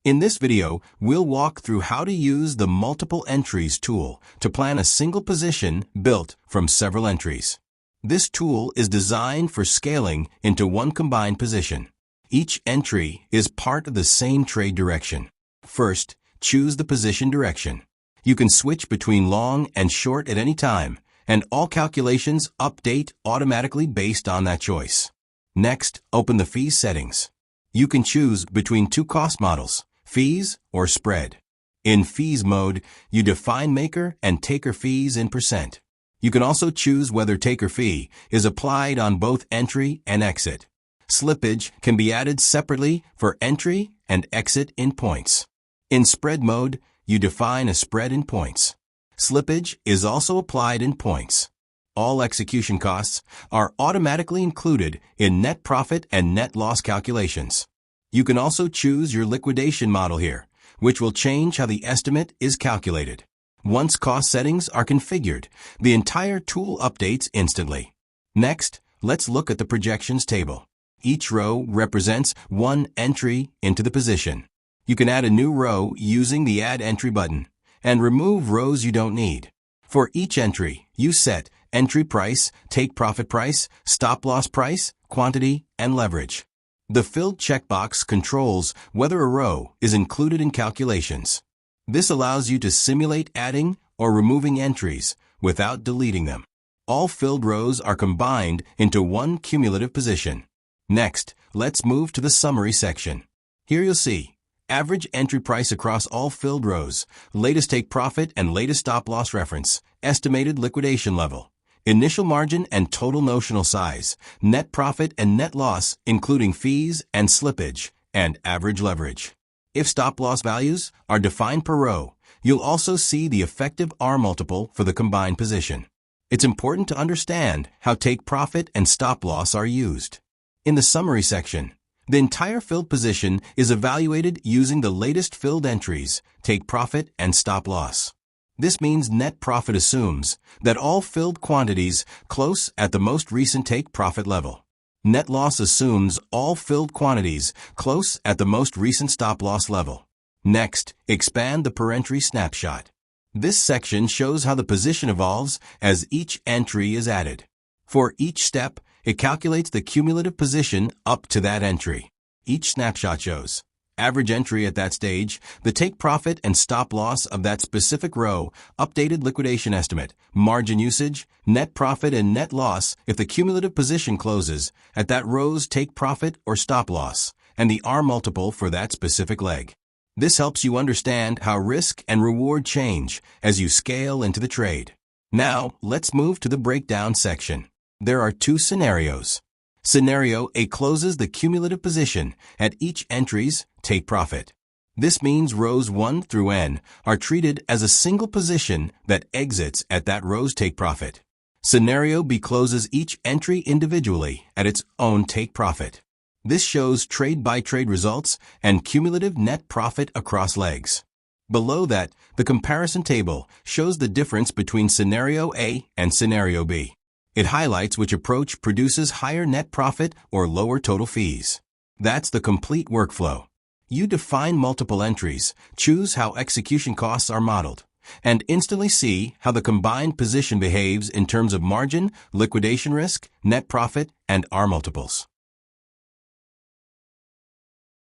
In this video, we'll walk through how to use the Multiple Entries tool to plan a single position built from several entries. This tool is designed for scaling into one combined position. Each entry is part of the same trade direction. First, choose the position direction. You can switch between long and short at any time, and all calculations update automatically based on that choice. Next, open the fees settings. You can choose between two cost models, fees or spread. In fees mode, you define maker and taker fees in %. You can also choose whether taker fee is applied on both entry and exit. Slippage can be added separately for entry and exit in points. In spread mode, you define a spread in points. Slippage is also applied in points. All execution costs are automatically included in net profit and net loss calculations. You can also choose your liquidation model here, which will change how the estimate is calculated. Once cost settings are configured, the entire tool updates instantly. Next, let's look at the projections table. Each row represents one entry into the position. You can add a new row using the Add Entry button and remove rows you don't need. For each entry, you set entry price, take profit price, stop loss price, quantity, and leverage. The filled checkbox controls whether a row is included in calculations. This allows you to simulate adding or removing entries without deleting them. All filled rows are combined into one cumulative position. Next, let's move to the summary section. Here you'll see average entry price across all filled rows, latest take profit and latest stop loss reference, estimated liquidation level, initial margin and total notional size, net profit and net loss including fees and slippage, and average leverage. If stop loss values are defined per row, you'll also see the effective R multiple for the combined position. It's important to understand how take profit and stop loss are used. In the summary section, the entire filled position is evaluated using the latest filled entries, take profit and stop loss. This means net profit assumes that all filled quantities close at the most recent take profit level. Net loss assumes all filled quantities close at the most recent stop loss level. Next, expand the per entry snapshot. This section shows how the position evolves as each entry is added. For each step, it calculates the cumulative position up to that entry. Each snapshot shows average entry at that stage, the take profit and stop loss of that specific row, updated liquidation estimate, margin usage, net profit and net loss if the cumulative position closes at that row's take profit or stop loss, and the R multiple for that specific leg. This helps you understand how risk and reward change as you scale into the trade. Now, let's move to the breakdown section. There are two scenarios. Scenario A closes the cumulative position at each entry's take profit. This means rows 1 through N are treated as a single position that exits at that row's take profit. Scenario B closes each entry individually at its own take profit. This shows trade-by-trade results and cumulative net profit across legs. Below that, the comparison table shows the difference between Scenario A and Scenario B. It highlights which approach produces higher net profit or lower total fees. That's the complete workflow. You define multiple entries, choose how execution costs are modeled, and instantly see how the combined position behaves in terms of margin, liquidation risk, net profit, and R multiples.